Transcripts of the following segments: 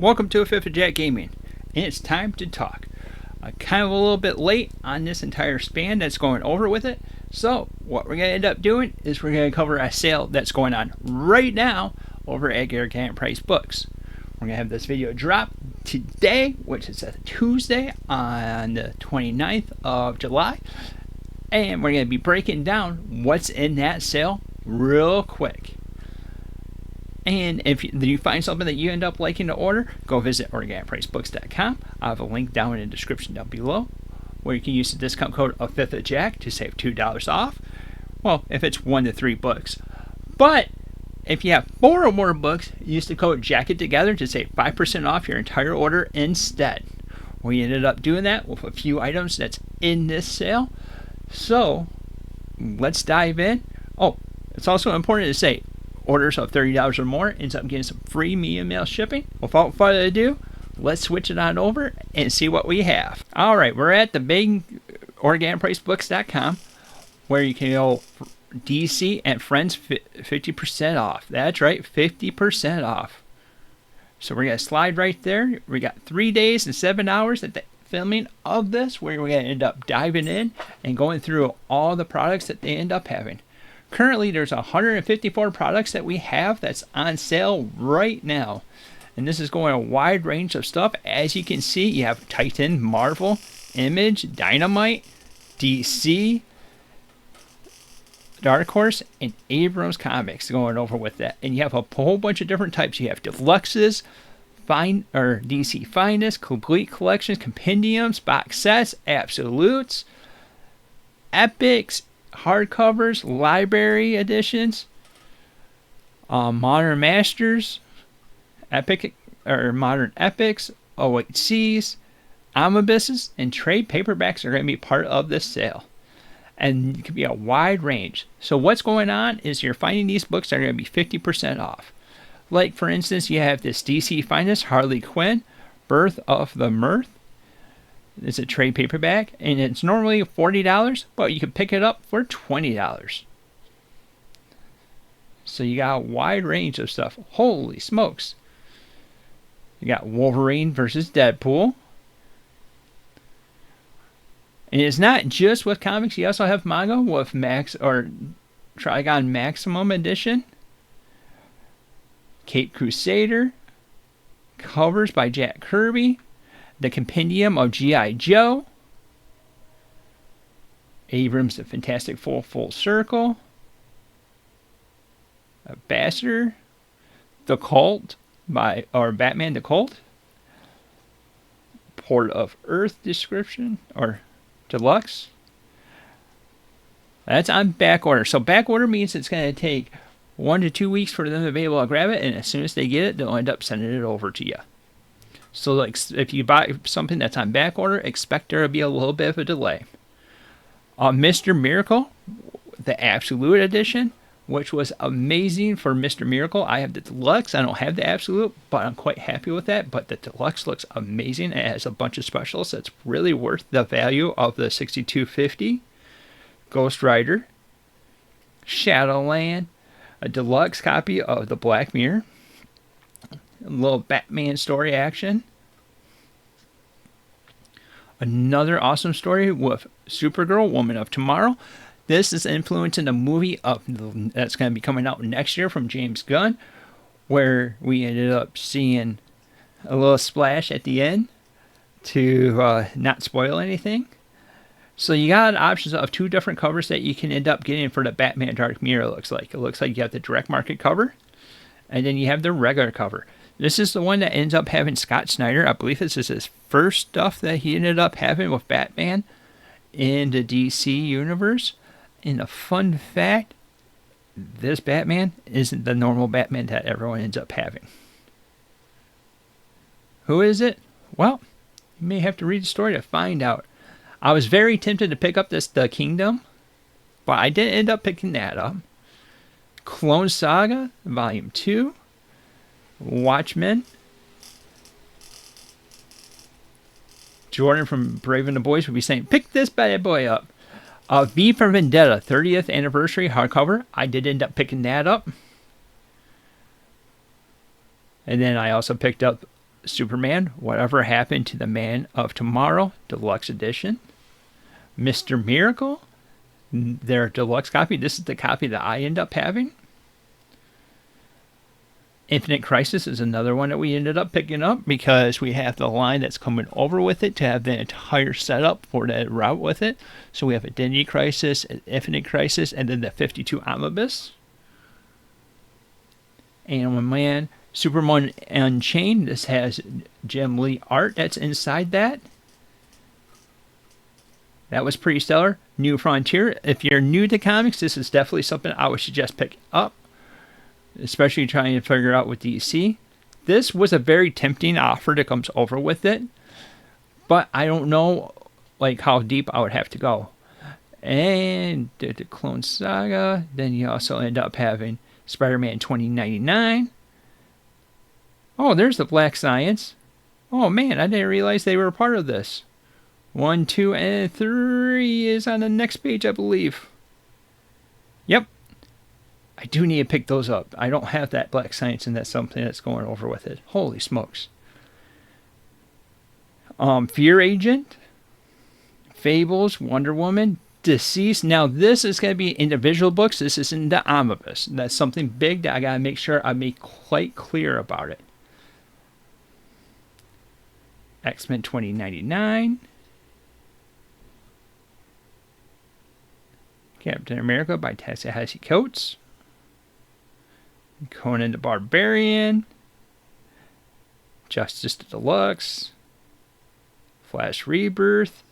Welcome to Afifthofjack Gaming, and it's time to talk. Kind of a little bit late on this entire span that's going over with it, so what we're going to end up doing is we're going to cover a sale that's going on right now over at Garrett Price Books. We're going to have this video drop today, which is a Tuesday on the 29th of July, and we're going to be breaking down what's in that sale real quick. And if you find something that you end up liking to order, go visit organicpricebooks.com. I have a link down in the description down below where you can use the discount code Afifthofjack to save $2 off. Well, if it's 1 to 3 books. But if you have 4 or more books, use the code JACKETTOGETHER to save 5% off your entire order instead. We ended up doing that with a few items that's in this sale. So let's dive in. Oh, it's also important to say, orders of $30 or more ends up getting some free media mail shipping. Without further ado, let's switch it on over and see what we have. Alright, we're at the big organicpricebooks.com where you can go DC and Friends 50% off. That's right, 50% off. So we're going to slide right there. We got 3 days and 7 hours at the filming of this where we're going to end up diving in and going through all the products that they end up having. Currently, there's 154 products that we have that's on sale right now. And this is going a wide range of stuff. As you can see, you have Titan, Marvel, Image, Dynamite, DC, Dark Horse, and Abrams Comics going over with that. And you have a whole bunch of different types. You have Deluxes, DC Finest, Complete Collections, Compendiums, Box Sets, Absolutes, Epics, hardcovers, library editions, Modern Masters, Modern Epics, OHCs, omnibuses, and trade paperbacks are going to be part of this sale. And it can be a wide range. So what's going on is you're finding these books that are going to be 50% off. Like, for instance, you have this DC Finest Harley Quinn, Birth of the Mirth. It's a trade paperback, and it's normally $40, but you can pick it up for $20. So you got a wide range of stuff. Holy smokes. You got Wolverine versus Deadpool. And it's not just with comics. You also have manga with Trigon Maximum Edition. Cape Crusader. Covers by Jack Kirby. The Compendium of G.I. Joe, Abrams' The Fantastic Four Full Circle, Ambassador, The Cult Batman the Cult, Port of Earth description or deluxe. That's on back order. So back order means it's going to take 1 to 2 weeks for them to be able to grab it, and as soon as they get it, they'll end up sending it over to you. So like if you buy something that's on back order, expect there to be a little bit of a delay. Mr. Miracle, the Absolute Edition, which was amazing for Mr. Miracle. I have the Deluxe. I don't have the Absolute, but I'm quite happy with that. But the Deluxe looks amazing. It has a bunch of specials that's really worth the value of the $62.50. Ghost Rider, Shadowland, a deluxe copy of the Black Mirror, a little Batman story action. Another awesome story with Supergirl, Woman of Tomorrow. This is influencing the movie that's going to be coming out next year from James Gunn, where we ended up seeing a little splash at the end to not spoil anything. So you got options of 2 different covers that you can end up getting for the Batman Dark Mirror. It looks like you have the direct market cover, and then you have the regular cover. This is the one that ends up having Scott Snyder. I believe this is his first stuff that he ended up having with Batman in the DC universe. And a fun fact, this Batman isn't the normal Batman that everyone ends up having. Who is it? Well, you may have to read the story to find out. I was very tempted to pick up The Kingdom, but I didn't end up picking that up. Clone Saga, Volume 2. Watchmen. Jordan from Brave and the Boys would be saying, pick this bad boy up. V for Vendetta, 30th anniversary hardcover. I did end up picking that up. And then I also picked up Superman, Whatever Happened to the Man of Tomorrow, Deluxe Edition. Mr. Miracle, their deluxe copy. This is the copy that I end up having. Infinite Crisis is another one that we ended up picking up because we have the line that's coming over with it to have the entire setup for that route with it. So we have Identity Crisis, Infinite Crisis, and then the 52 Omnibus. And Man, Superman Unchained. This has Jim Lee art that's inside that. That was pretty stellar. New Frontier. If you're new to comics, this is definitely something I would suggest picking up, especially trying to figure out with DC. This was a very tempting offer that comes over with it, but I don't know like how deep I would have to go. And the Clone Saga. Then you also end up having Spider-Man 2099. Oh, there's the Black Science. Oh man, I didn't realize they were a part of this. 1, 2, and 3 is on the next page, I believe. Yep. I do need to pick those up. I don't have that Black Science, and that's something that's going over with it. Holy smokes. Fear Agent, Fables, Wonder Woman, Deceased. Now, this is going to be individual books. This isn't the omnibus. That's something big that I got to make sure I make quite clear about it. X-Men 2099. Captain America by Ta-Nehisi Coates. Conan the Barbarian. Justice Deluxe. Flash Rebirth.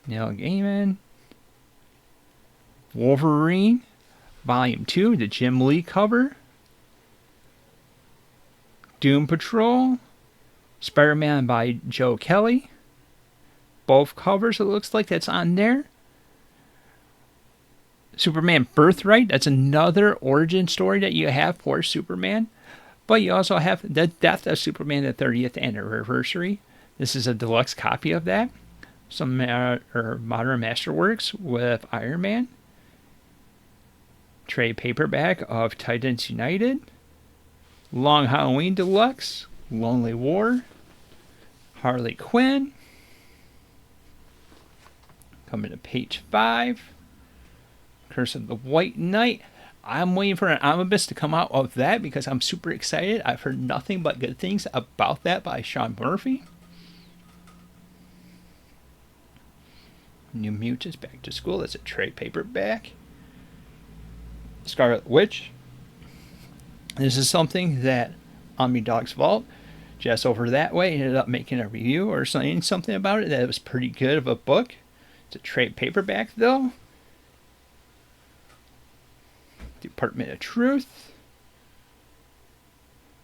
Neil Gaiman. Wolverine. Volume 2, the Jim Lee cover. Doom Patrol. Spider-Man by Joe Kelly. Both covers, it looks like that's on there. Superman Birthright, that's another origin story that you have for Superman. But you also have the Death of Superman, the 30th anniversary. This is a deluxe copy of that. Some Modern Masterworks with Iron Man. Trade paperback of Titans United. Long Halloween Deluxe. Lonely War. Harley Quinn. Coming to page 5. Curse of the White Knight. I'm waiting for an omnibus to come out of that because I'm super excited. I've heard nothing but good things about that by Sean Murphy. New Mutants Back to School. That's a trade paperback. Scarlet Witch. This is something that Omni Dog's Vault, just over that way, ended up making a review or saying something about it that it was pretty good of a book. It's a trade paperback though. Department of Truth.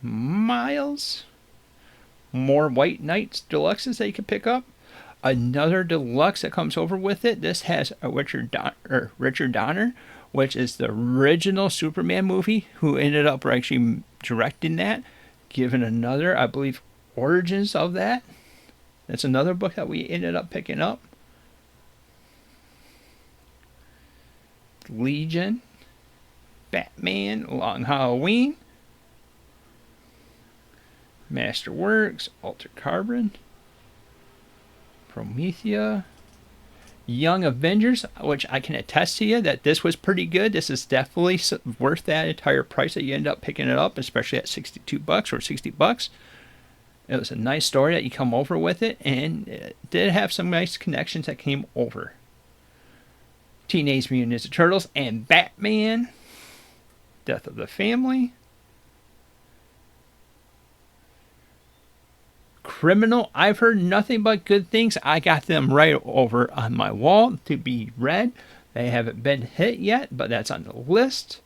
Miles. More White Knights deluxes that you can pick up. Another deluxe that comes over with it. This has a Richard Donner, which is the original Superman movie, who ended up actually directing that. Given another, I believe, origins of that. That's another book that we ended up picking up. Legion. Batman, Long Halloween. Masterworks, Altered Carbon. Promethea. Young Avengers, which I can attest to you that this was pretty good. This is definitely worth that entire price that you end up picking it up, especially at $62 or $60. It was a nice story that you come over with it, and it did have some nice connections that came over. Teenage Mutant Ninja Turtles and Batman. Death of the Family. Criminal, I've heard nothing but good things. I got them right over on my wall to be read. They haven't been hit yet, but that's on the list.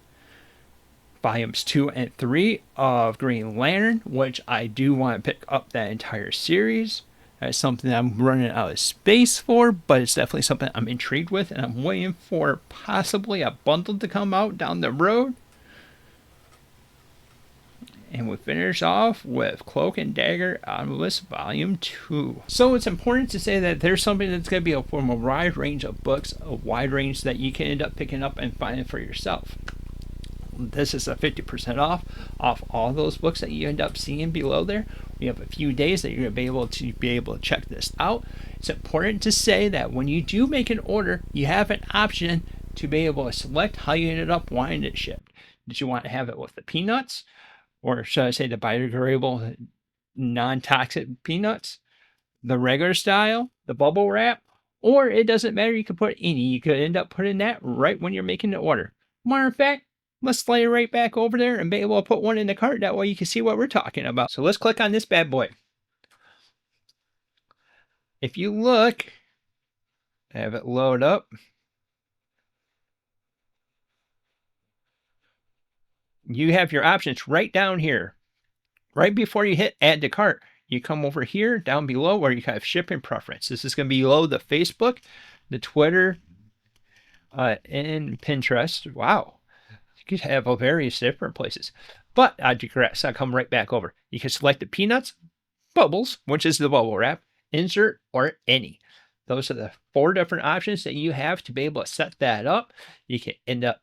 Volumes 2 and 3 of Green Lantern, which I do want to pick up that entire series. That's something I'm running out of space for, but it's definitely something I'm intrigued with, and I'm waiting for possibly a bundle to come out down the road. And we finish off with Cloak and Dagger Omnibus Volume 2. So it's important to say that there's something that's going to be from a wide range of books, a wide range that you can end up picking up and finding for yourself. This is a 50% off all those books that you end up seeing below there. We have a few days that you're going to be able to check this out. It's important to say that when you do make an order, you have an option to be able to select how you ended up wanting it shipped. Did you want to have it with the peanuts? Or should I say the biodegradable, non-toxic peanuts, the regular style, the bubble wrap, or it doesn't matter, you can put any. You could end up putting that right when you're making the order. Matter of fact, let's slide it right back over there and be able to put one in the cart. That way you can see what we're talking about. So let's click on this bad boy. If you look, have it load up. You have your options right down here. Right before you hit add to cart, you come over here down below where you have shipping preference. This is going to be below the Facebook, the Twitter, and Pinterest. Wow. You could have various different places. But I digress. I come right back over. You can select the peanuts, bubbles, which is the bubble wrap, insert, or any. Those are the 4 different options that you have to be able to set that up. You can end up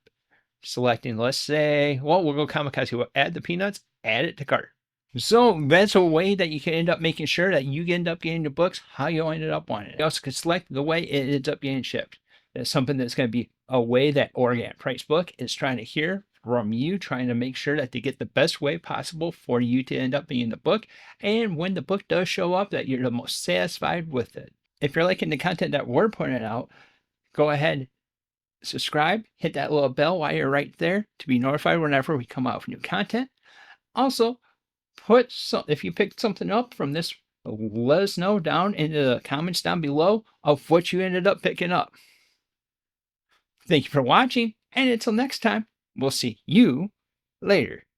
selecting, let's say, well, we'll go kamikaze. We'll add the peanuts, add it to cart. So that's a way that you can end up making sure that you end up getting the books how you ended up wanting it. You also can select the way it ends up getting shipped. That's something that's going to be a way that Organic Price Book is trying to hear from you, trying to make sure that they get the best way possible for you to end up being the book. And when the book does show up, that you're the most satisfied with it. If you're liking the content that we're putting out, go ahead, subscribe, hit that little bell while you're right there to be notified whenever we come out with new content. Also, if you picked something up from this, let us know down in the comments down below of what you ended up picking up. Thank you for watching, and until next time, we'll see you later.